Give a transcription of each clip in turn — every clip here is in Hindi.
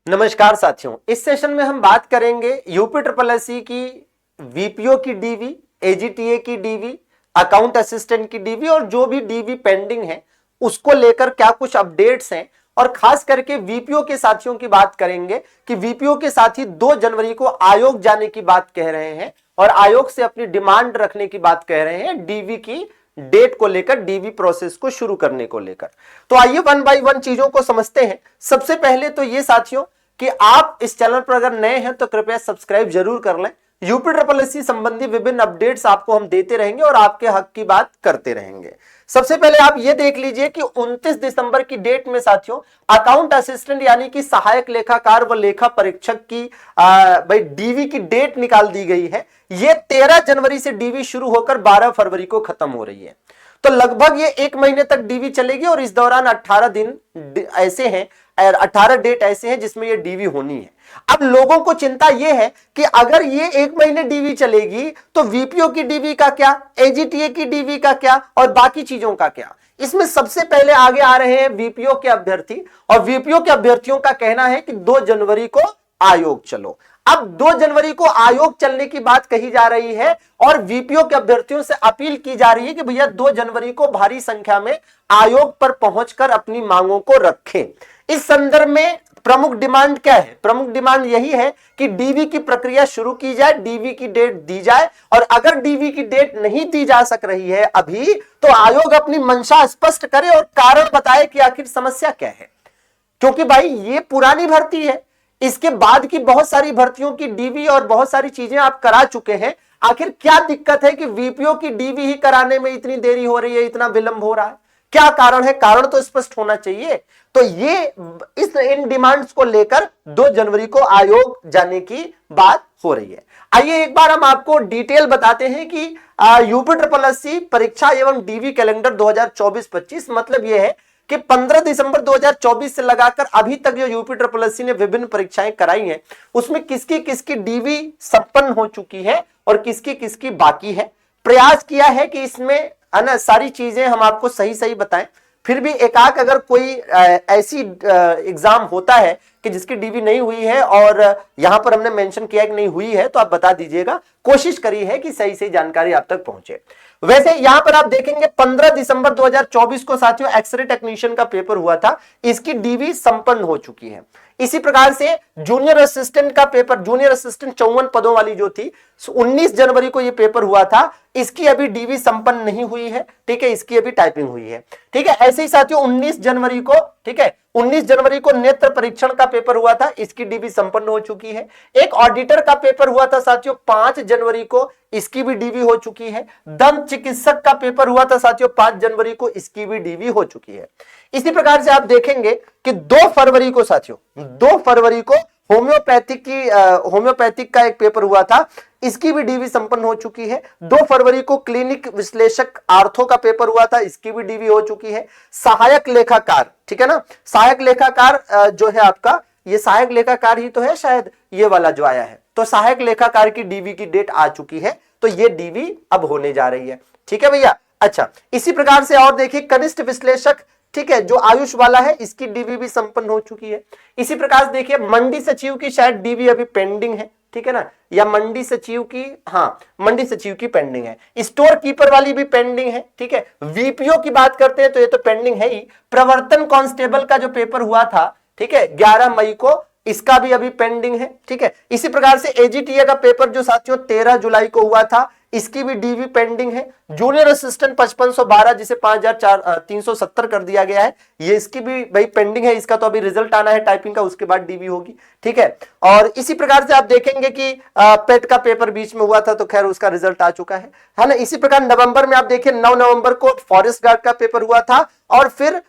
नमस्कार साथियों, इस सेशन में हम बात करेंगे यूपी ट्रिपल एससी की वीपीओ की डीवी, एजीटीए की डीवी, अकाउंट असिस्टेंट की डीवी और जो भी डीवी पेंडिंग है उसको लेकर क्या कुछ अपडेट्स हैं। और खास करके वीपीओ के साथियों की बात करेंगे कि वीपीओ के साथी 2 जनवरी को आयोग जाने की बात कह रहे हैं और आयोग से अपनी डिमांड रखने की बात कह रहे हैं डीवी की डेट को लेकर, डीवी प्रोसेस को शुरू करने को लेकर। तो आइए वन बाय वन चीजों को समझते हैं। सबसे पहले तो ये साथियों कि आप इस चैनल पर अगर नए हैं तो कृपया सब्सक्राइब जरूर कर लें। यूपी ट्रिपल एससी संबंधी विभिन्न अपडेट्स आपको हम देते रहेंगे और आपके हक की बात करते रहेंगे। सबसे पहले आप ये देख लीजिए कि 29 दिसंबर की डेट में साथियों अकाउंट असिस्टेंट यानी कि सहायक लेखाकार व लेखा परीक्षक की भाई डीवी की डेट निकाल दी गई है। ये 13 जनवरी से डीवी शुरू होकर 12 फरवरी को खत्म हो रही है। तो लगभग ये 1 महीने तक डीवी चलेगी और इस दौरान 18 दिन ऐसे हैं, 18 डेट ऐसे हैं जिसमें ये डीवी होनी है। अब लोगों को चिंता यह है कि अगर ये 1 महीने डीवी चलेगी तो वीपीओ की डीवी का क्या, एजीटीए की डीवी का क्या और बाकी चीजों का क्या। इसमें सबसे पहले आगे आ रहे हैं वीपीओ के अभ्यर्थी और वीपीओ के अभ्यर्थियों का कहना है कि 2 जनवरी को आयोग चलो। अब 2 जनवरी को आयोग चलने की बात कही जा रही है और वीपीओ के अभ्यर्थियों से अपील की जा रही है कि भैया 2 जनवरी को भारी संख्या में आयोग पर पहुंचकर अपनी मांगों को रखें। इस संदर्भ में प्रमुख डिमांड क्या है? प्रमुख डिमांड यही है कि डीवी की प्रक्रिया शुरू की जाए, डीवी की डेट दी जाए और अगर डीवी की डेट नहीं दी जा सक रही है अभी तो आयोग अपनी मंशा स्पष्ट करे और कारण बताए कि आखिर समस्या क्या है। क्योंकि भाई ये पुरानी भर्ती है, इसके बाद की बहुत सारी भर्तियों की डीवी और बहुत सारी चीजें आप करा चुके हैं। आखिर क्या दिक्कत है कि वीपीओ की डीवी ही कराने में इतनी देरी हो रही है, इतना विलंब हो रहा है? क्या कारण है? कारण तो स्पष्ट होना चाहिए। तो ये इन डिमांड्स को लेकर 2 जनवरी को आयोग जाने की बात हो रही है। आइए एक बार हम आपको डिटेल बताते हैं कि यूपी ट्रिपल एससी परीक्षा एवं डीवी कैलेंडर 2024-25 मतलब यह है कि 15 दिसंबर 2024 से लगाकर अभी तक जो यूपी ट्रिपल एससी ने विभिन्न परीक्षाएं कराई हैं उसमें किसकी किसकी डीवी संपन्न हो चुकी है और किसकी किसकी बाकी है। प्रयास किया है कि इसमें सारी चीजें हम आपको सही सही बताएं। फिर भी एकाक अगर कोई ऐसी एग्जाम होता है कि जिसकी डीवी नहीं हुई है और यहां पर हमने मेंशन किया कि नहीं हुई है तो आप बता दीजिएगा। कोशिश करी है कि सही सही जानकारी आप तक पहुंचे। वैसे यहां पर आप देखेंगे 15 दिसंबर 2024 को साथियों एक्सरे टेक्नीशियन का पेपर हुआ था, इसकी डीवी संपन्न हो चुकी है। इसी प्रकार से जूनियर असिस्टेंट का पेपर, जूनियर असिस्टेंट 54 पदों वाली जो थी 19 जनवरी को यह पेपर हुआ था, इसकी अभी डीवी संपन्न नहीं हुई है। ठीक है, इसकी अभी टाइपिंग हुई है। ठीक है, ऐसे ही साथियों 19 जनवरी को, ठीक है 19 जनवरी को नेत्र परीक्षण का पेपर हुआ था, इसकी डीवी संपन्न हो चुकी है। एक ऑडिटर का पेपर हुआ था साथियों 5 जनवरी को, इसकी भी डीवी हो चुकी है। दंत चिकित्सक का पेपर हुआ था साथियों 5 जनवरी को, इसकी भी डीवी हो चुकी है। इसी प्रकार से आप देखेंगे कि 2 फरवरी को साथियों 2 फरवरी को होम्योपैथिक का एक पेपर हुआ था, इसकी भी डीवी संपन्न हो चुकी है। 2 फरवरी को क्लिनिक विश्लेषक आर्थो का पेपर हुआ था, इसकी भी डीवी हो चुकी है। सहायक लेखाकार, ठीक है ना, सहायक लेखाकार जो है आपका, ये सहायक लेखाकार ही तो है शायद ये वाला जो आया है, तो सहायक लेखाकार की डीवी की डेट आ चुकी है, तो ये डीवी अब होने जा रही है। ठीक है भैया। अच्छा, इसी प्रकार से और देखिए कनिष्ठ विश्लेषक, ठीक है, जो आयुष वाला है, इसकी डीवी भी संपन्न हो चुकी है। इसी प्रकार से देखिए मंडी सचिव की शायद डीवी अभी पेंडिंग है, ठीक है ना, या मंडी सचिव की, हाँ मंडी सचिव की पेंडिंग है। स्टोर कीपर वाली भी पेंडिंग है। ठीक है, वीपीओ की बात करते हैं तो ये तो पेंडिंग है ही। प्रवर्तन कांस्टेबल का जो पेपर हुआ था, ठीक है 11 मई को, इसका भी अभी पेंडिंग है। ठीक है, इसी प्रकार से एजीटीए का पेपर जो साथियों 13 जुलाई को हुआ था, इसकी भी डीवी पेंडिंग है। जूनियर असिस्टेंट 5512 जिसे 5370 कर दिया गया है, ये इसकी भी भाई पेंडिंग है, इसका तो अभी रिजल्ट आना है टाइपिंग का, उसके बाद डीवी होगी। ठीक है, और इसी प्रकार से आप देखेंगे कि पेट का पेपर बीच में हुआ था तो खैर उसका रिजल्ट आ चुका है ना। इसी प्रकार नवंबर में आप देखिए 9 नवंबर को फॉरेस्ट गार्ड का पेपर हुआ था और फिर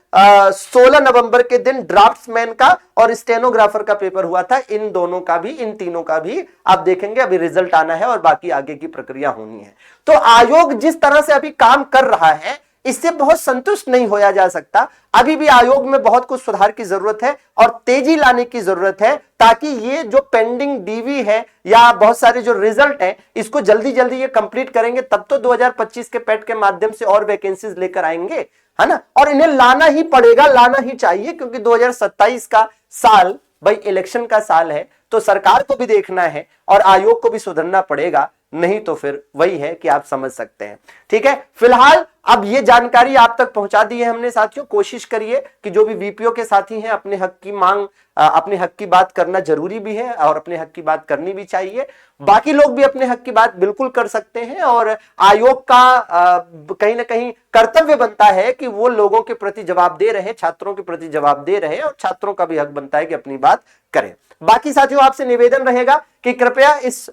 16 नवंबर के दिन ड्राफ्ट्समैन का और स्टेनोग्राफर का पेपर हुआ था। इन दोनों का भी, इन तीनों का भी आप देखेंगे अभी रिजल्ट आना है और बाकी आगे की प्रक्रिया होनी है। तो आयोग जिस तरह से अभी काम कर रहा है इससे बहुत संतुष्ट नहीं होया जा सकता। अभी भी आयोग में बहुत कुछ सुधार की जरूरत है और तेजी लाने की जरूरत है ताकि ये जो पेंडिंग डीवी है या बहुत सारे जो रिजल्ट है इसको जल्दी जल्दी ये कंप्लीट करेंगे, तब तो 2025 के पेट के माध्यम से और वैकेंसीज लेकर आएंगे, है ना। और इन्हें लाना ही पड़ेगा, लाना ही चाहिए, क्योंकि 2027 का साल भाई इलेक्शन का साल है तो सरकार को भी देखना है और आयोग को भी सुधरना पड़ेगा, नहीं तो फिर वही है कि आप समझ सकते हैं। ठीक है, फिलहाल अब ये जानकारी आप तक पहुंचा दी है हमने साथियों। कोशिश करिए कि जो भी वीपीओ के साथी हैं अपने हक की मांग, अपने हक की बात करना जरूरी भी है और अपने हक की बात करनी भी चाहिए। बाकी लोग भी अपने हक की बात बिल्कुल कर सकते हैं और आयोग का कहीं ना कहीं कर्तव्य बनता है कि वो लोगों के प्रति जवाब दे रहे, छात्रों के प्रति जवाब दे रहे, और छात्रों का भी हक बनता है कि अपनी बात करें। बाकी साथियों आपसे निवेदन रहेगा कि कृपया इस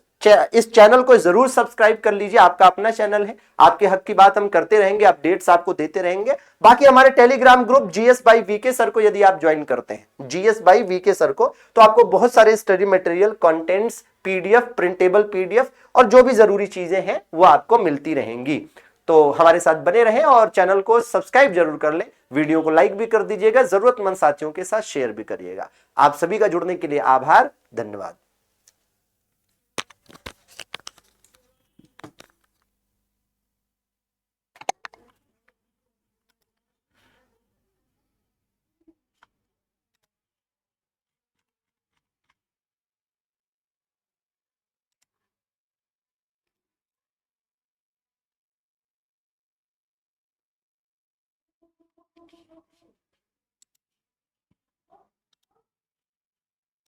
चैनल को जरूर सब्सक्राइब कर लीजिए। आपका अपना चैनल है, आपके हक की बात हम करते रहेंगे, अपडेट्स आपको देते रहेंगे। बाकी हमारे Telegram group GS by VK sir को यदि आप ज्वाइन करते हैं, जीएस बाई वीके सर को, तो आपको बहुत सारे study material, contents, PDF, printable PDF और जो भी जरूरी चीजें हैं वो आपको मिलती रहेंगी। तो हमारे साथ बने रहें और चैनल को सब्सक्राइब जरूर कर लें, वीडियो को लाइक भी कर दीजिएगा, जरूरतमंद साथियों के साथ शेयर भी करिएगा। आप सभी का जुड़ने के लिए आभार, धन्यवाद।